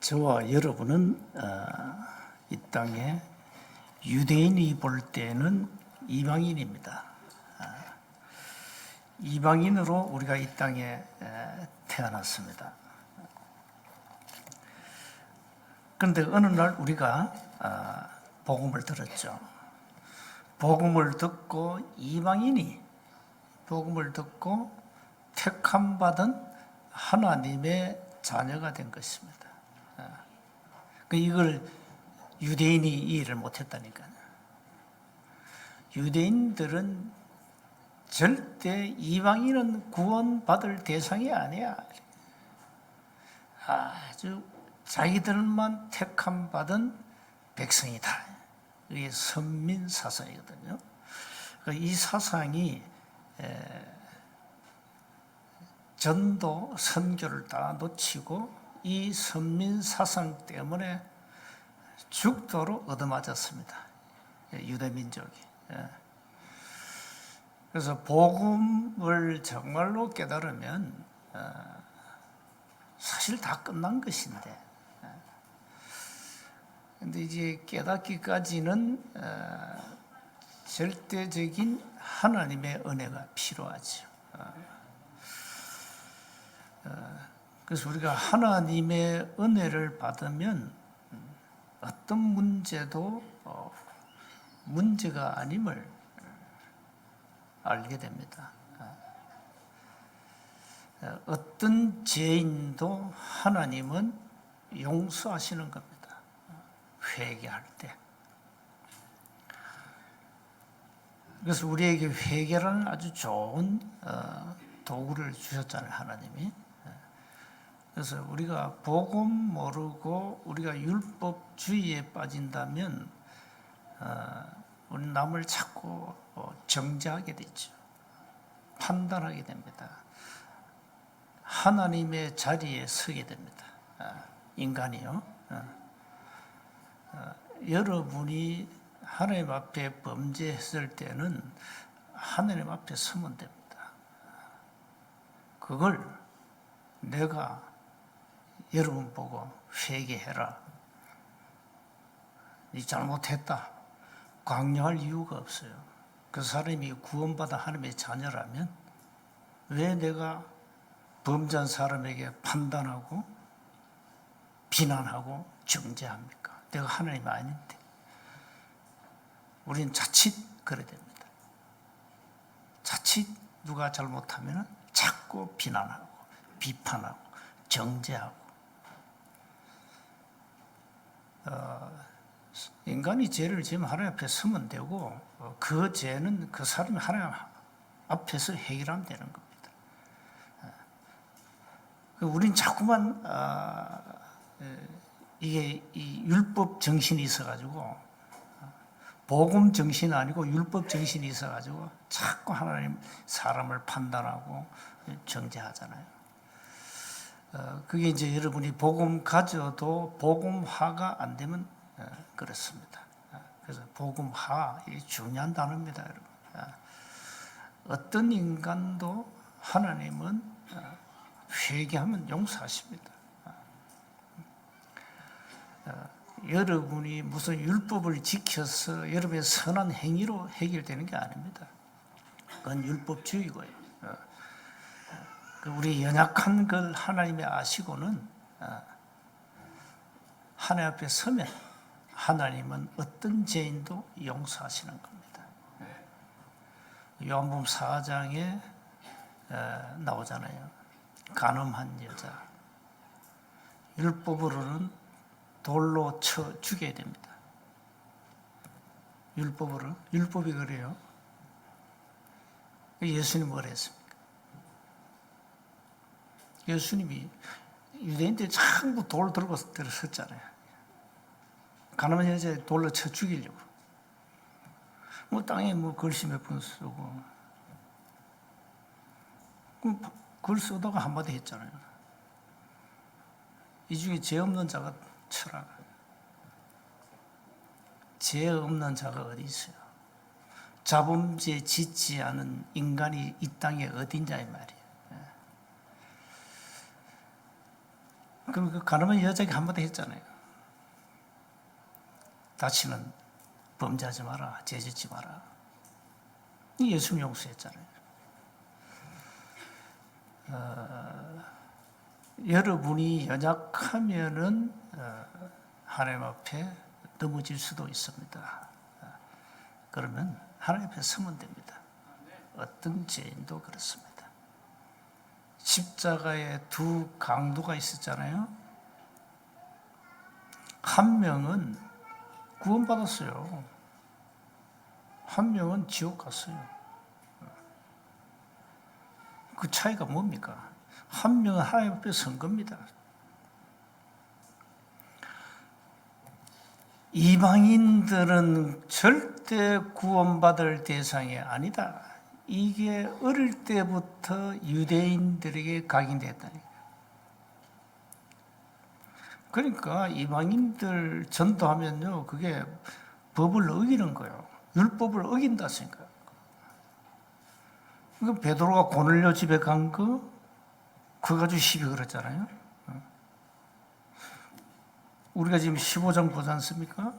저와 여러분은 이 땅에 유대인이 볼 때는 이방인입니다. 이방인으로 우리가 이 땅에 태어났습니다. 그런데 어느 날 우리가 복음을 들었죠. 복음을 듣고 이방인이 복음을 듣고 택함받은 하나님의 자녀가 된 것입니다. 이걸 유대인이 이해를 못했다니까요. 유대인들은 절대 이방인은 구원받을 대상이 아니야. 아주 자기들만 택함받은 백성이다. 이게 선민 사상이거든요. 이 사상이 전도, 선교를 다 놓치고 이 선민 사상 때문에 죽도록 얻어맞았습니다. 유대민족이. 그래서 복음을 정말로 깨달으면 사실 다 끝난 것인데, 근데 이제 깨닫기까지는 절대적인 하나님의 은혜가 필요하죠. 그래서 우리가 하나님의 은혜를 받으면 어떤 문제도 문제가 아님을 알게 됩니다. 어떤 죄인도 하나님은 용서하시는 겁니다. 회개할 때. 그래서 우리에게 회개라는 아주 좋은 도구를 주셨잖아요, 하나님이. 그래서 우리가 복음 모르고 우리가 율법주의에 빠진다면 우리 남을 자꾸 정죄하게 되죠. 판단하게 됩니다. 하나님의 자리에 서게 됩니다. 인간이요. 여러분이 하나님 앞에 범죄했을 때는 하나님 앞에 서면 됩니다. 그걸 내가 여러분 보고 회개해라. 네 잘못했다. 강요할 이유가 없어요. 그 사람이 구원받아 하나님의 자녀라면 왜 내가 범죄한 사람에게 판단하고 비난하고 정죄합니까? 내가 하나님이 아닌데. 우리는 자칫 그래야 됩니다. 자칫 누가 잘못하면 자꾸 비난하고 비판하고 정죄하고. 인간이 죄를 지으면 하나님 앞에 서면 되고 그 죄는 그 사람이 하나님 앞에서 해결하면 되는 겁니다. 우린 자꾸만 이게 이 율법 정신이 있어가지고 복음 정신이 아니고 율법 정신이 있어가지고 자꾸 하나님 사람을 판단하고 정죄하잖아요. 그게 이제 여러분이 복음 가져도 복음화가 안 되면 그렇습니다. 그래서 복음화, 이 중요한 단어입니다, 여러분. 어떤 인간도 하나님은 회개하면 용서하십니다. 여러분이 무슨 율법을 지켜서 여러분의 선한 행위로 해결되는 게 아닙니다. 그건 율법주의고요. 우리 연약한 걸 하나님이 아시고는 하나님 앞에 서면 하나님은 어떤 죄인도 용서하시는 겁니다. 요한복음 4장에 나오잖아요. 간음한 여자. 율법으로는 돌로 쳐 죽여야 됩니다. 율법으로. 율법이 그래요. 예수님이 뭐라 했습니까? 예수님이 유대인들 전부 돌 들고 들었었잖아요. 가난한 여자 돌로 쳐 죽이려고. 땅에 글씨 몇 번 쓰고. 글 쓰다가 한마디 했잖아요. 이 중에 죄 없는 자가 쳐라. 죄 없는 자가 어디 있어요? 자범죄 짓지 않은 인간이 이 땅에 어딘자 이 말이에요. 그럼 그 가늠한 여자에게 한마디 했잖아요. 다시는 범죄하지 마라, 죄짓지 마라. 예수님 용서했잖아요. 여러분이 연약하면은 하나님 앞에 넘어질 수도 있습니다. 그러면 하나님 앞에 서면 됩니다. 어떤 죄인도 그렇습니다. 십자가에 두 강도가 있었잖아요. 한 명은 구원받았어요. 한 명은 지옥 갔어요. 그 차이가 뭡니까? 한 명은 하나님 앞에 선 겁니다. 이방인들은 절대 구원받을 대상이 아니다. 이게 어릴 때부터 유대인들에게 각인됐다니. 그러니까 이방인들 전도하면요, 그게 법을 어기는 거예요. 율법을 어긴다 생각. 그러니까 베드로가 고넬료 집에 간 거, 그거 가지고 시비 걸었잖아요. 우리가 지금 15장 보지 않습니까?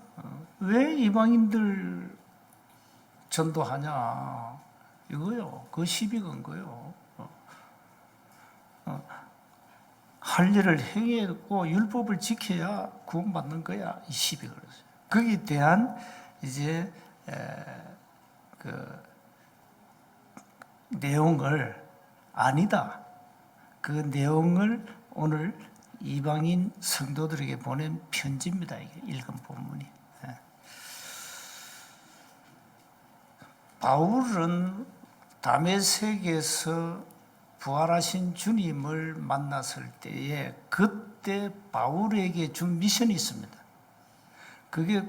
왜 이방인들 전도하냐? 이거요. 그 시비 건 거요. 할 일을 행했고 율법을 지켜야 구원받는 거야. 이 시비 걸었어요. 거기에 대한 이제 그 내용을 아니다. 그 내용을 오늘 이방인 성도들에게 보낸 편지입니다. 이게 읽은 본문이. 바울은 다메섹에서 부활하신 주님을 만났을 때에 그때 바울에게 준 미션이 있습니다. 그게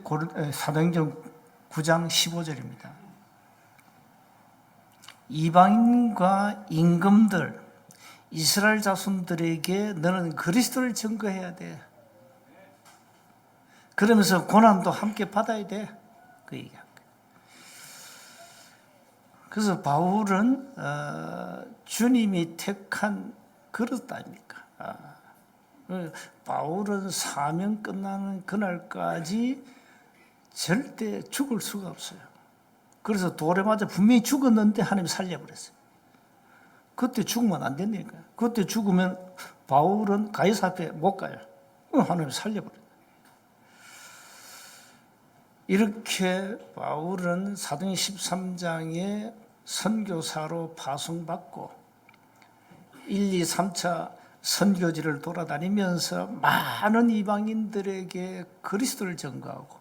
사도행전 9장 15절입니다. 이방인과 임금들, 이스라엘 자손들에게 너는 그리스도를 증거해야 돼. 그러면서 고난도 함께 받아야 돼. 그 얘기한 거예요. 그래서 바울은 주님이 택한 그릇 아닙니까? 바울은 사명 끝나는 그날까지 절대 죽을 수가 없어요. 그래서 돌에 맞아 분명히 죽었는데 하나님이 살려버렸어요. 그때 죽으면 안 된다니까요. 그때 죽으면 바울은 가이사 앞에 못 가요. 하나님이 살려버려요. 이렇게 바울은 사도행전 13장에 선교사로 파송받고 1, 2, 3차 선교지를 돌아다니면서 많은 이방인들에게 그리스도를 전가하고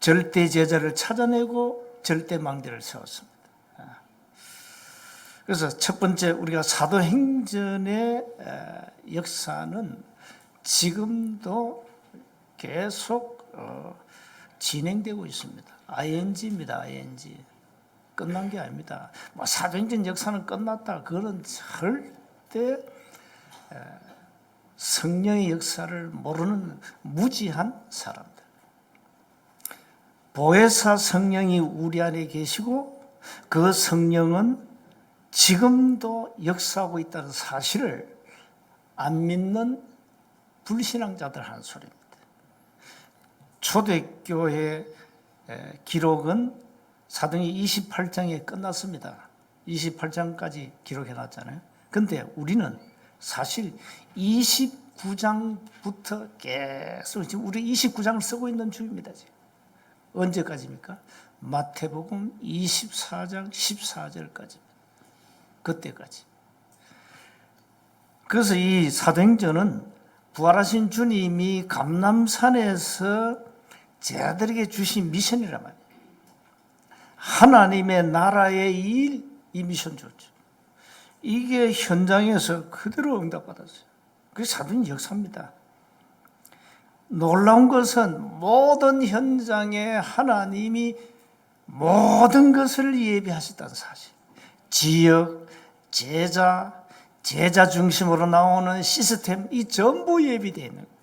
절대 제자를 찾아내고 절대 망대를 세웠습니다. 그래서 첫 번째 우리가 사도행전의 역사는 지금도 계속 진행되고 있습니다. ING입니다. ING. 끝난 게 아닙니다. 사도행전 역사는 끝났다. 그건 절대 성령의 역사를 모르는 무지한 사람들. 보혜사 성령이 우리 안에 계시고 그 성령은 지금도 역사하고 있다는 사실을 안 믿는 불신앙자들 하는 소리입니다. 초대교회 기록은 사도행전 28장에 끝났습니다. 28장까지 기록해 놨잖아요. 근데 우리는 사실 29장부터 계속 지금 우리 29장을 쓰고 있는 중입니다. 지금. 언제까지입니까? 마태복음 24장 14절까지. 그때까지. 그래서 이 사도행전은 부활하신 주님이 감람산에서 제자들에게 주신 미션이란 말이에요. 하나님의 나라의 일, 이 미션 줬죠. 이게 현장에서 그대로 응답받았어요. 그게 사도행전 역사입니다. 놀라운 것은 모든 현장에 하나님이 모든 것을 예비하셨다는 사실. 지역, 제자 중심으로 나오는 시스템, 이 전부 예비되어 있는 거예요.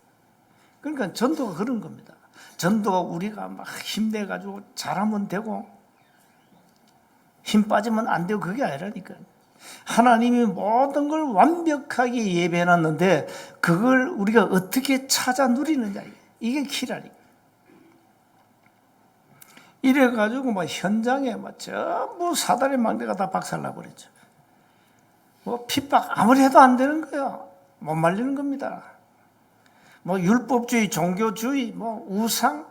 그러니까 전도가 그런 겁니다. 전도가 우리가 막 힘내가지고 잘하면 되고 힘 빠지면 안 되고 그게 아니라니까요. 하나님이 모든 걸 완벽하게 예배해놨는데 그걸 우리가 어떻게 찾아 누리느냐, 이게 키라니. 이래가지고 현장에 전부 사단의 망대가 다 박살나버렸죠. 핍박 아무리 해도 안 되는 거야. 못 말리는 겁니다. 율법주의, 종교주의, 우상,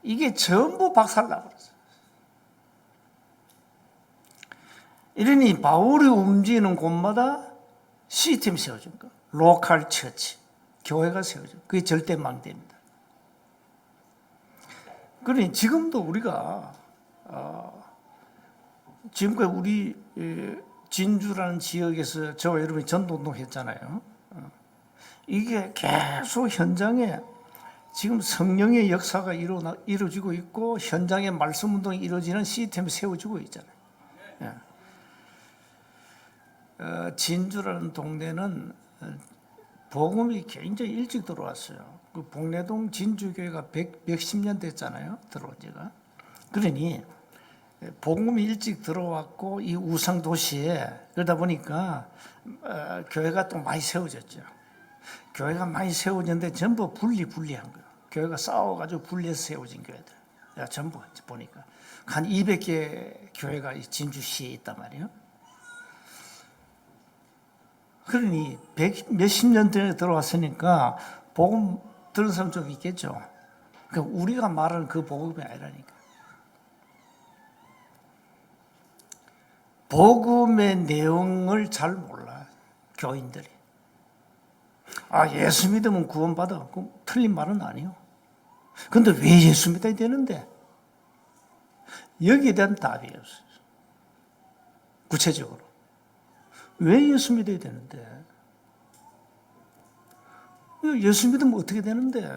이게 전부 박살나버렸어요. 이러니 바울이 움직이는 곳마다 시스템이 세워진 거, 로컬 처치, 교회가 세워진 거. 그게 절대 망대입니다. 그러니 지금도 우리가 지금까지 우리 진주라는 지역에서 저와 여러분이 전도운동 했잖아요. 이게 계속 현장에 지금 성령의 역사가 이루어지고 있고 현장에 말씀운동이 이루어지는 시스템이 세워지고 있잖아요. 진주라는 동네는 복음이 굉장히 일찍 들어왔어요. 그 복내동 진주교회가 몇십 년 됐잖아요, 들어온 지가. 그러니 복음이 일찍 들어왔고 이 우상 도시에, 그러다 보니까 교회가 또 많이 세워졌죠. 교회가 많이 세워졌는데 전부 분리한 거예요. 교회가 싸워가지고 분리해서 세워진 교회들. 전부 보니까 한 200개 교회가 진주시에 있단 말이에요. 그러니 몇십 년 전에 들어왔으니까 복음 들은 사람 좀 있겠죠. 그러니까 우리가 말하는 그 복음이 아니라니까. 복음의 내용을 잘 몰라, 교인들이. 예수 믿으면 구원받아. 그럼 틀린 말은 아니에요. 근데 왜 예수 믿어야 되는데? 여기에 대한 답이 없어요. 구체적으로. 왜 예수 믿어야 되는데? 예수 믿으면 어떻게 되는데?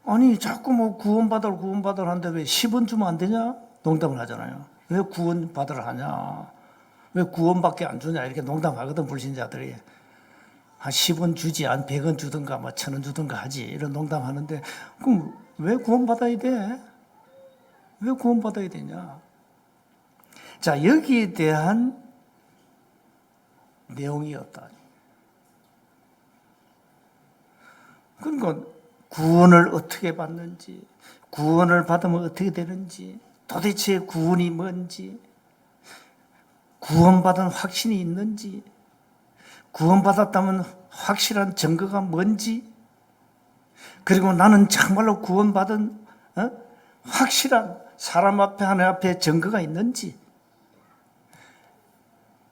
아니, 자꾸 구원받으라 하는데 왜 10원 주면 안 되냐? 농담을 하잖아요. 왜 구원받으라 하냐? 왜 구원밖에 안 주냐? 이렇게 농담하거든, 불신자들이. 한 10원 주지, 한 100원 주든가, 1,000원 주든가 하지. 이런 농담하는데, 그럼 왜 구원받아야 돼? 왜 구원받아야 되냐? 자, 여기에 대한 내용이 없다. 그러니까 구원을 어떻게 받는지, 구원을 받으면 어떻게 되는지, 도대체 구원이 뭔지, 구원받은 확신이 있는지, 구원받았다면 확실한 증거가 뭔지, 그리고 나는 정말로 구원받은 확실한 사람 앞에 하나님 앞에 증거가 있는지,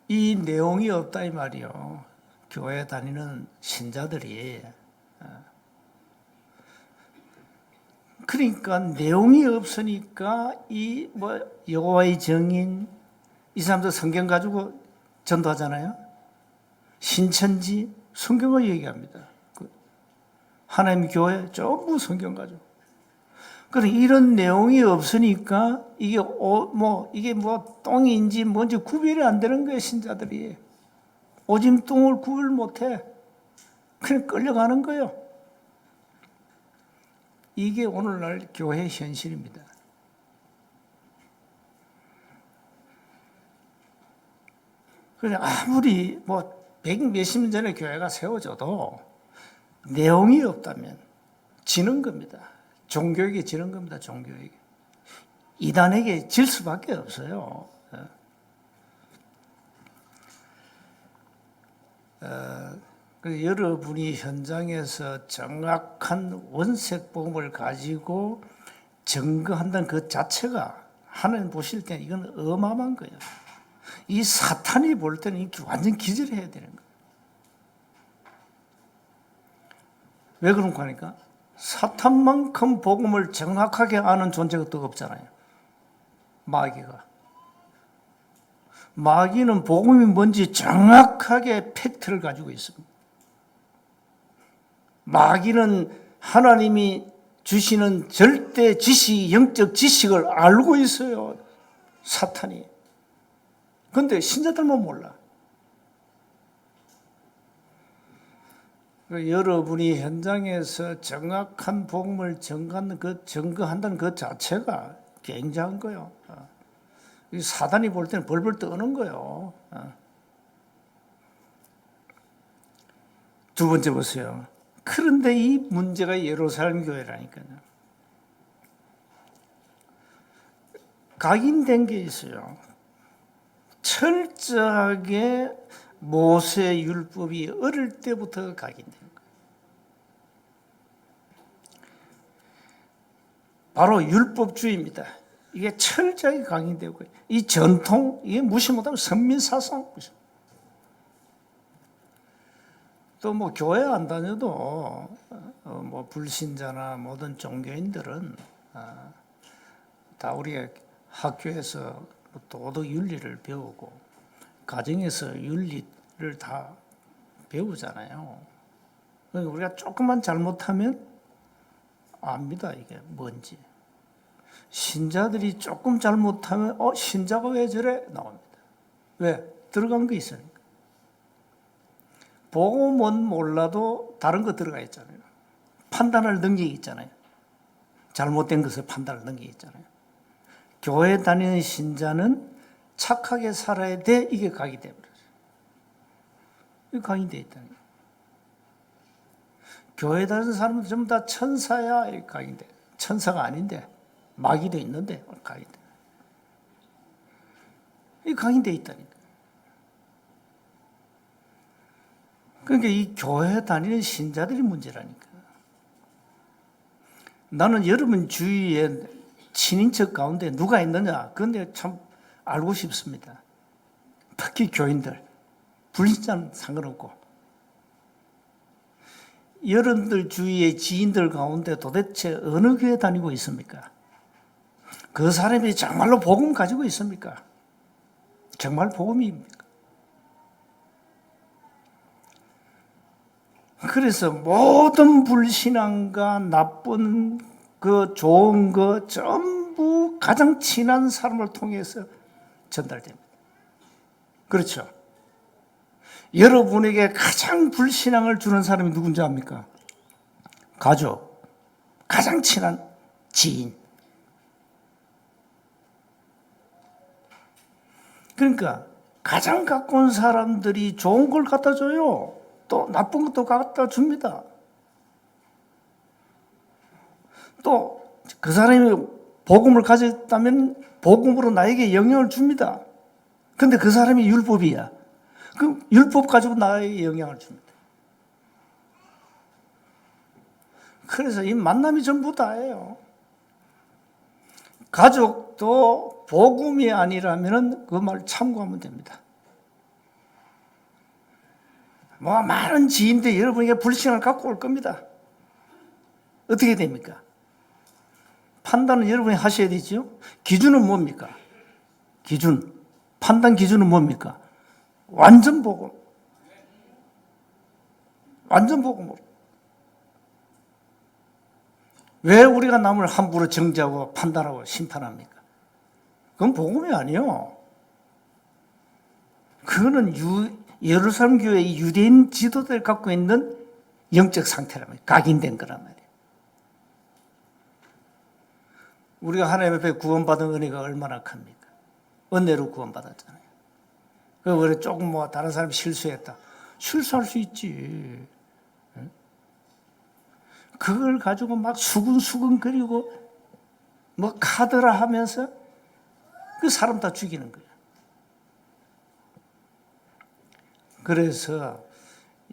이 내용이 없다 이 말이요. 교회 다니는 신자들이. 그러니까 내용이 없으니까 이 여호와의 증인, 이 사람들 성경 가지고 전도하잖아요. 신천지 성경을 얘기합니다. 하나님 교회 전부 성경 가지고. 그러니까 이런 내용이 없으니까 이게 똥인지 뭔지 구별이 안 되는 거예요, 신자들이. 오줌 똥을 구별 못해. 그냥 끌려가는 거예요. 이게 오늘날 교회 현실입니다. 그래 아무리 백몇십 년 전에 교회가 세워져도 내용이 없다면 지는 겁니다. 종교에게 지는 겁니다. 종교에게. 이단에게 질 수밖에 없어요. 여러분이 현장에서 정확한 원색 복음을 가지고 증거한다는 그 자체가 하나님 보실 때는 이건 어마어마한 거예요. 이 사탄이 볼 때는 완전 기절해야 되는 거예요. 왜 그런가 하니까 사탄만큼 복음을 정확하게 아는 존재가 또 없잖아요. 마귀는 복음이 뭔지 정확하게 팩트를 가지고 있습니다. 마귀는 하나님이 주시는 절대 지식, 영적 지식을 알고 있어요. 사탄이. 그런데 신자들만 몰라. 여러분이 현장에서 정확한 복음을 증거한다는 그 자체가 굉장한 거예요. 이 사단이 볼 때는 벌벌 떠는 거예요. 두 번째 보세요. 그런데 이 문제가 예루살렘 교회라니까요. 각인된 게 있어요. 철저하게 모세 율법이 어릴 때부터 각인된 거예요. 바로 율법주의입니다. 이게 철저하게 각인되고 이 전통 이게 무시 못하면 선민사상 또 뭐 교회 안 다녀도 뭐 불신자나 모든 종교인들은 다 우리가 학교에서 도덕 윤리를 배우고 가정에서 윤리를 다 배우잖아요. 그러니까 우리가 조금만 잘못하면 압니다. 이게 뭔지. 신자들이 조금 잘못하면 신자가 왜 저래? 나옵니다. 왜? 들어간 게 있으니까. 복음은 몰라도 다른 거 들어가 있잖아요. 판단할 능력이 있잖아요. 잘못된 것을 판단할 능력이 있잖아요. 교회 다니는 신자는 착하게 살아야 돼. 이게 각이 되어버려요. 이게 각이 되어 있다는 거예요. 교회 다니는 사람은 전부 다 천사야. 이렇게 각이 돼. 천사가 아닌데 마귀도 있는데 각이 돼. 이게 각이 되어 있다니까. 그러니까 이 교회 다니는 신자들이 문제라니까. 나는 여러분 주위에 친인척 가운데 누가 있느냐? 그런데 참 알고 싶습니다. 특히 교인들. 불신자는 상관없고. 여러분들 주위의 지인들 가운데 도대체 어느 교회 다니고 있습니까? 그 사람이 정말로 복음 가지고 있습니까? 정말 복음입니까? 그래서 모든 불신앙과 나쁜 그 좋은 거 전부 가장 친한 사람을 통해서 전달됩니다. 그렇죠? 여러분에게 가장 불신앙을 주는 사람이 누군지 압니까? 가족, 가장 친한 지인. 그러니까 가장 가까운 사람들이 좋은 걸 갖다 줘요. 또 나쁜 것도 갖다 줍니다. 또 그 사람이 복음을 가졌다면 복음으로 나에게 영향을 줍니다. 근데 그 사람이 율법이야. 그럼 율법 가지고 나에게 영향을 줍니다. 그래서 이 만남이 전부 다예요. 가족도 복음이 아니라면 그 말 참고하면 됩니다. 뭐 많은 지인들 여러분에게 불신을 갖고 올 겁니다. 어떻게 됩니까? 판단은 여러분이 하셔야 되죠. 기준은 뭡니까? 기준. 판단 기준은 뭡니까? 완전 복음. 완전 복음으로. 왜 우리가 남을 함부로 정죄하고 판단하고 심판합니까? 그건 복음이 아니에요. 그거는 예루살렘 교회의 유대인 지도자를 갖고 있는 영적 상태란 말이에요. 각인된 거란 말이에요. 우리가 하나님 앞에 구원받은 은혜가 얼마나 큽니까? 은혜로 구원받았잖아요. 그래 조금 뭐 다른 사람이 실수했다. 실수할 수 있지. 그걸 가지고 막 수근수근거리고 뭐 카드라 하면서 그 사람 다 죽이는 거예요. 그래서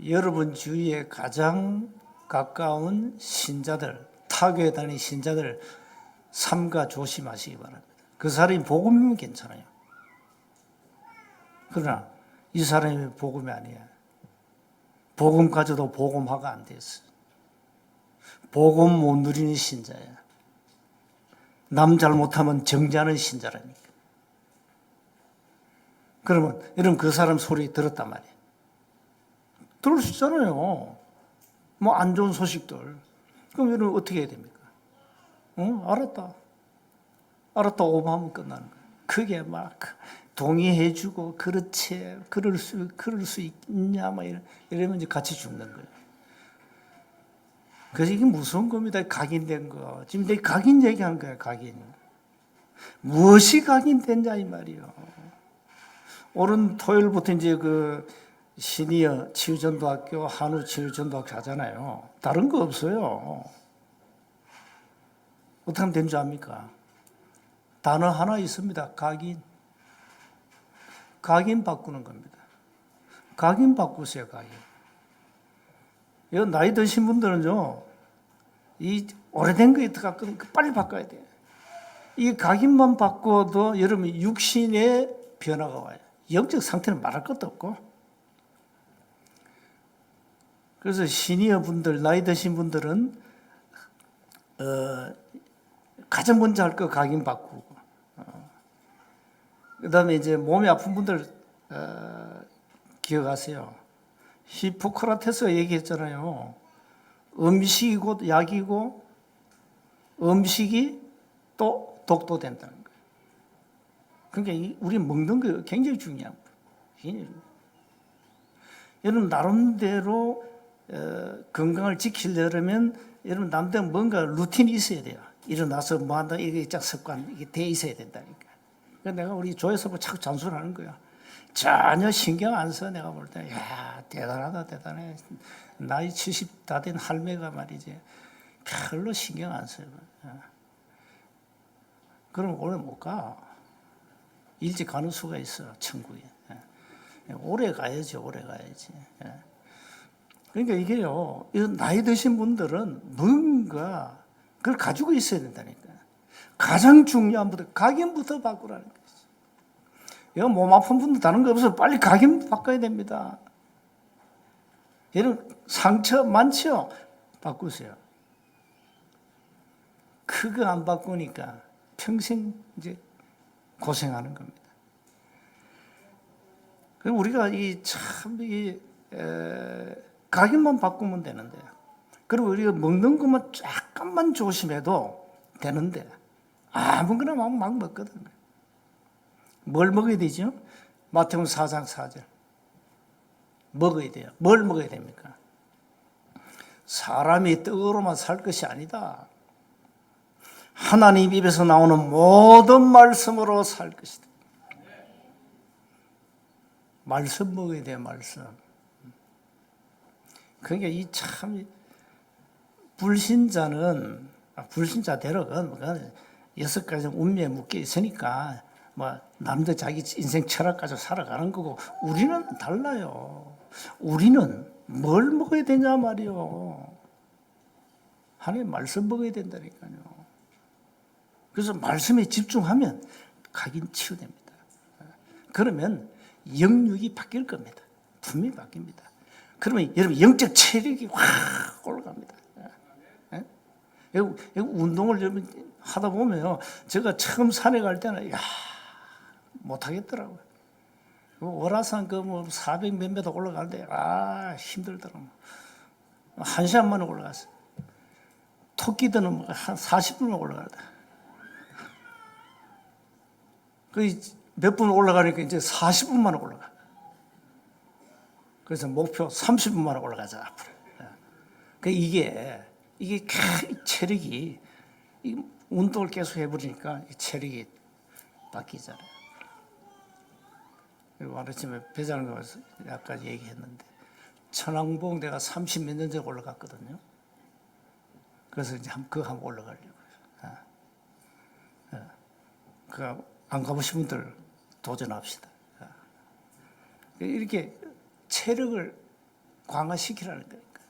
여러분 주위에 가장 가까운 신자들, 타교에 다니는 신자들 삼가 조심하시기 바랍니다. 그 사람이 복음이면 괜찮아요. 그러나 이 사람이 복음이 아니야. 복음 가져도 복음화가 안 됐어. 복음 못 누리는 신자야. 남 잘못하면 정죄하는 신자라니까. 그러면 여러분 그 사람 소리 들었단 말이에요. 들을 수 있잖아요. 뭐 안 좋은 소식들. 그럼 여러분 어떻게 해야 됩니까? 알았다. 알았다 오버하면 끝나는 거예요. 그게 막 동의해주고 그렇지 그럴 수 있냐 막 이러면 이제 같이 죽는 거예요. 그래서 이게 무서운 겁니다. 각인된 거. 지금 내가 각인 얘기한 거예요. 각인. 무엇이 각인됐냐 이 말이요. 오는 토요일부터 이제 그 시니어 치유전도학교, 한우 치유전도학교 하잖아요. 다른 거 없어요. 어떻게 하면 된 줄 압니까? 단어 하나 있습니다. 각인. 각인 바꾸는 겁니다. 각인 바꾸세요, 각인. 이거 나이 드신 분들은요, 이 오래된 거 있다가 빨리 바꿔야 돼요. 이 각인만 바꿔도 여러분 육신의 변화가 와요. 영적 상태는 말할 것도 없고. 그래서 시니어 분들, 나이 드신 분들은 가장 먼저 할 거 각인 바꾸고, 그 다음에 이제 몸이 아픈 분들 기억하세요. 히포크라테스가 얘기했잖아요. 음식이 곧 약이고 음식이 또 독도 된다는 거예요. 그러니까 우리 먹는 거 굉장히 중요한 거예요. 여러분 나름대로 건강을 지키려면 여러분 남대로 뭔가 루틴이 있어야 돼요. 일어나서 뭐 한다 이게 딱 습관 이게 돼 있어야 된다니까. 그러니까 내가 우리 조에서 뭐 자꾸 잔소리하는 거야. 전혀 신경 안 써. 내가 볼 때 야 대단하다 대단해. 나이 70 다 된 할매가 말이지 별로 신경 안 써요. 그럼 오래 못 가. 일찍 가는 수가 있어 천국에. 오래 가야지 오래 가야지. 그러니까 이게요, 나이 드신 분들은 뭔가 그걸 가지고 있어야 된다니까. 가장 중요한 부터 각인부터 바꾸라는 거죠. 이거 몸 아픈 분들 다른 거 없어서 빨리 각인 바꿔야 됩니다. 여러분 상처 많죠? 바꾸세요. 그거 안 바꾸니까 평생 이제 고생하는 겁니다. 그럼 우리가 각인만 바꾸면 되는데, 그리고 우리가 먹는 것만 약간만 조심해도 되는데, 아무거나 막 먹거든. 뭘 먹어야 되죠? 마태복음 4장 4절. 먹어야 돼요. 뭘 먹어야 됩니까? 사람이 떡으로만 살 것이 아니다. 하나님 입에서 나오는 모든 말씀으로 살 것이다. 말씀 먹어야 돼요, 말씀. 그러니까 이 참 불신자대로 6가지 운명에 묶여 있으니까 뭐 남들 자기 인생 철학 가지고 살아가는 거고, 우리는 달라요. 우리는 뭘 먹어야 되냐 말이요. 하나님 말씀 먹어야 된다니까요. 그래서 말씀에 집중하면 각인 치유됩니다. 그러면 영육이 바뀔 겁니다. 분명히 바뀝니다. 그러면 여러분 영적 체력이 확 올라갑니다. 운동을 여러분 하다 보면요, 제가 처음 산에 갈 때는 못하겠더라고요. 월화산 400 몇 미터 올라가는데 힘들더라고요. 1시간 만에 올라갔어요. 토끼들은 한 40분만 올라가다. 몇 분 올라가니까 이제 40분 만에 올라가. 그래서 목표 30분 만에 올라가자 앞으로. 이게 체력이 운동을 계속 해버리니까 체력이 바뀌잖아요. 그리고 아침에 배장을 가서 아까 얘기했는데 천왕봉 내가 30 몇 년 전에 올라갔거든요. 그래서 이제 그거 한번 올라가려고요. 안 가보신 분들 도전합시다. 이렇게 체력을 강화시키라는 거니까.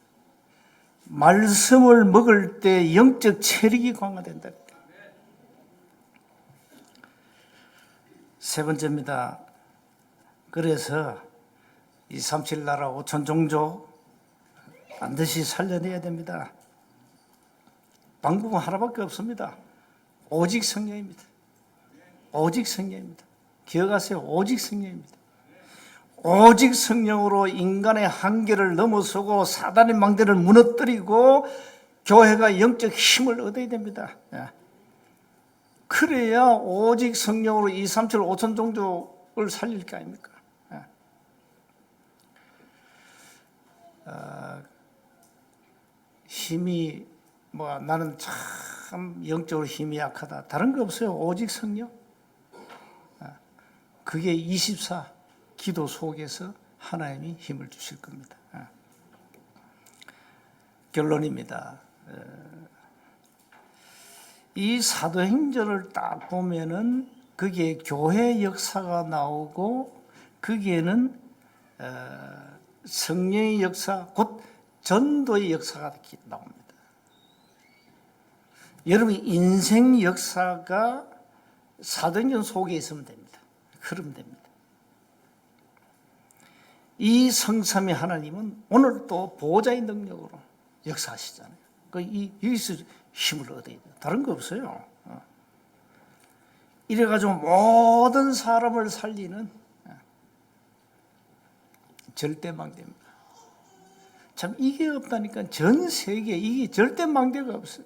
말씀을 먹을 때 영적 체력이 강화된다. 세 번째입니다. 그래서 237 나라 5천 종족 반드시 살려내야 됩니다. 방법은 하나밖에 없습니다. 오직 성령입니다. 오직 성령입니다. 기억하세요. 오직 성령입니다. 오직 성령으로 인간의 한계를 넘어서고 사단의 망대를 무너뜨리고 교회가 영적 힘을 얻어야 됩니다. 그래야 오직 성령으로 237 5천 종족을 살릴 게 아닙니까? 힘이 나는 참 참 영적으로 힘이 약하다. 다른 거 없어요. 오직 성령. 그게 24 기도 속에서 하나님이 힘을 주실 겁니다. 결론입니다. 이 사도행전을 딱 보면은 거기에 교회 역사가 나오고 거기에는 성령의 역사, 곧 전도의 역사가 나옵니다. 여러분 인생 역사가 사도행전 속에 있으면 됩니다. 그러면 됩니다. 이 성삼위 하나님은 오늘 또 보호자의 능력으로 역사하시잖아요. 여기서 힘을 얻어야 돼요. 다른 거 없어요. 이래가지고 모든 사람을 살리는 절대망대입니다. 참 이게 없다니까 전 세계에 이게 절대망대가 없어요.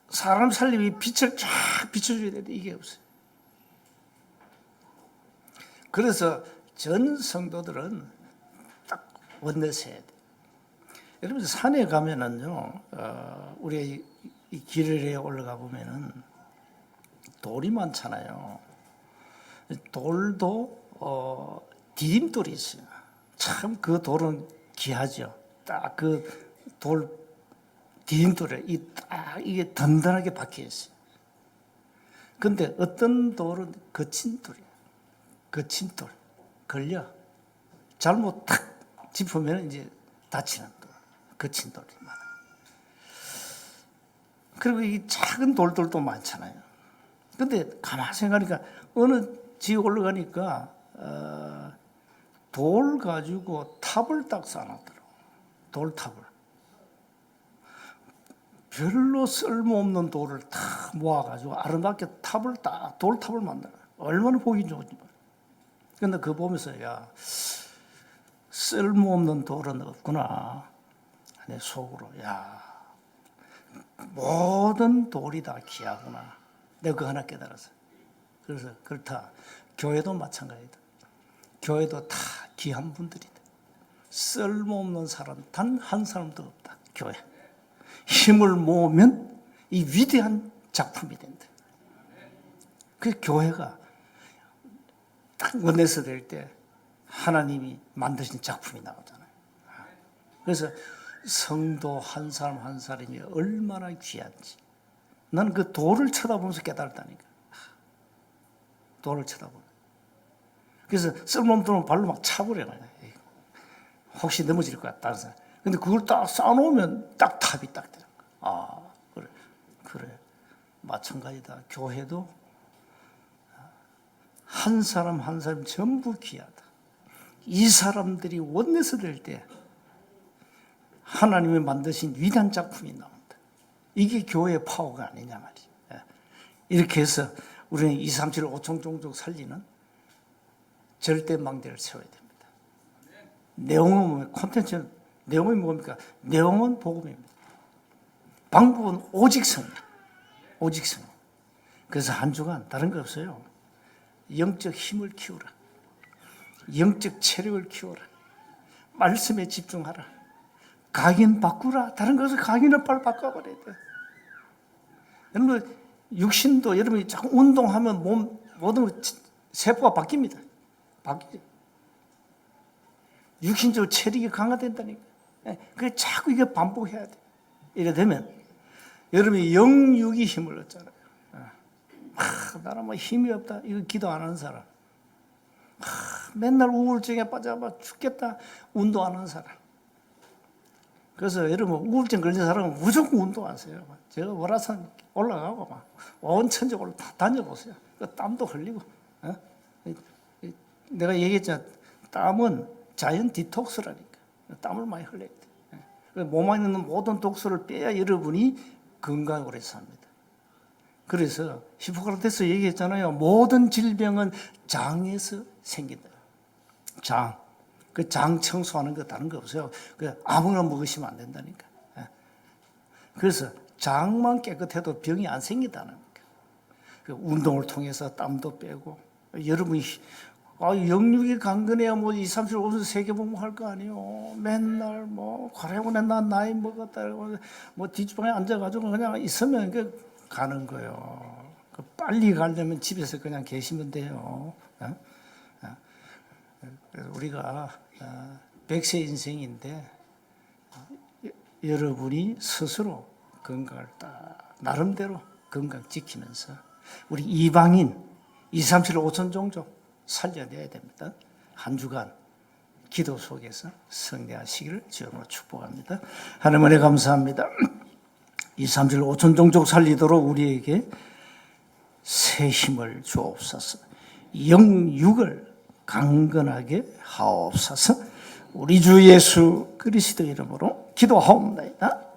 사람 살리기 빛을 쫙 비춰줘야 되는데 이게 없어요. 그래서 전 성도들은 딱 원내서 해야 돼요. 여러분 산에 가면은요, 우리 이 길에 올라가 보면은 돌이 많잖아요. 돌도 디딤돌이 있어요. 참 그 돌은 귀하죠. 딱 그 돌 디딤돌에 이게 든든하게 박혀 있어요. 근데 어떤 돌은 거친 돌이에요. 거친 돌 걸려 잘못 탁 짚으면 이제 다치는 돌, 거친 돌이 많아요. 그리고 이 작은 돌들도 많잖아요. 근데 가만히 생각하니까 어느 지역 올라가니까 돌 가지고 탑을 딱 쌓아놨더라고. 돌탑을. 별로 쓸모없는 돌을 다 모아가지고 아름답게 탑을 딱 돌탑을 만들어. 얼마나 보기 좋은지. 근데 그거 보면서 야 쓸모없는 돌은 없구나. 내 속으로 야 모든 돌이 다 귀하구나. 내가 그거 하나 깨달았어. 그래서 그렇다. 교회도 마찬가지다. 교회도 다 귀한 분들이다. 쓸모없는 사람 단 한 사람도 없다. 교회. 힘을 모으면 이 위대한 작품이 된다. 그 교회가 딱 원내서 될 때 하나님이 만드신 작품이 나오잖아요. 그래서 성도 한 사람 한 사람이 얼마나 귀한지 나는 그 돌을 쳐다보면서 깨달았다니까. 돌을 쳐다보면. 그래서 쓸모없는 돌은 발로 막 차버려요. 혹시 넘어질 것 같다. 근데 그걸 딱 쌓아놓으면 딱 탑이 딱 되는 거야. 그래. 마찬가지다. 교회도 한 사람 한 사람 전부 귀하다. 이 사람들이 원내서 될 때 하나님이 만드신 위대한 작품이 나온다. 이게 교회의 파워가 아니냐 말이지. 이렇게 해서 우리는 2, 3, 7, 5천 종족 살리는 절대망대를 세워야 됩니다. 내용은 콘텐츠는 내용이 뭡니까? 내용은 복음입니다. 방법은 오직 성령. 오직 성령. 그래서 한 주간 다른 거 없어요. 영적 힘을 키우라. 영적 체력을 키워라. 말씀에 집중하라. 각인 바꾸라. 다른 것을 각인을 빨리 바꿔버려야 돼. 여러분 육신도 여러분이 자꾸 운동하면 몸 모든 세포가 바뀝니다. 바뀌죠. 육신적으로 체력이 강화된다니까. 그게 자꾸 이게 반복해야 돼. 이래 되면 여러분이 영육이 힘을 얻잖아요. 나는 뭐 힘이 없다. 이거 기도 안 하는 사람. 맨날 우울증에 빠져봐 죽겠다. 운동 안 하는 사람. 그래서 여러분 우울증 걸린 사람은 무조건 운동하세요. 제가 월화산 올라가고 막 온 천적으로 다 다녀보세요. 그 땀도 흘리고. 내가 얘기했잖아. 땀은 자연 디톡스라니까. 땀을 많이 흘려야 돼. 몸 안에 있는 모든 독소를 빼야 여러분이 건강하게 오래 삽니다. 그래서 히포크라테스 얘기했잖아요. 모든 질병은 장에서 생긴다. 장. 그 장 청소하는 거 다른 거 없어요. 그 아무나 먹으시면 안 된다니까. 그래서 장만 깨끗해도 병이 안 생긴다는 거예요. 그 운동을 통해서 땀도 빼고 여러분이 영육이 강건해야 뭐 2, 3, 7, 5, 3개 복무할 거 아니에요. 맨날 뭐 과래군에 나 나이 먹었다 뭐 뒷방에 앉아가지고 그냥 있으면 가는 거예요. 빨리 가려면 집에서 그냥 계시면 돼요. 그래서 우리가 100세 인생인데 여러분이 스스로 건강을 딱 나름대로 건강 지키면서 우리 이방인 2, 3, 7, 5천 종족 살려내야 됩니다. 한 주간 기도 속에서 승리하시기를 주님으로 축복합니다. 하나님 은혜 감사합니다. 2, 3, 7, 5천 종족 살리도록 우리에게 새 힘을 주옵소서. 영육을 강건하게 하옵소서. 우리 주 예수 그리스도 이름으로 기도하옵나이다.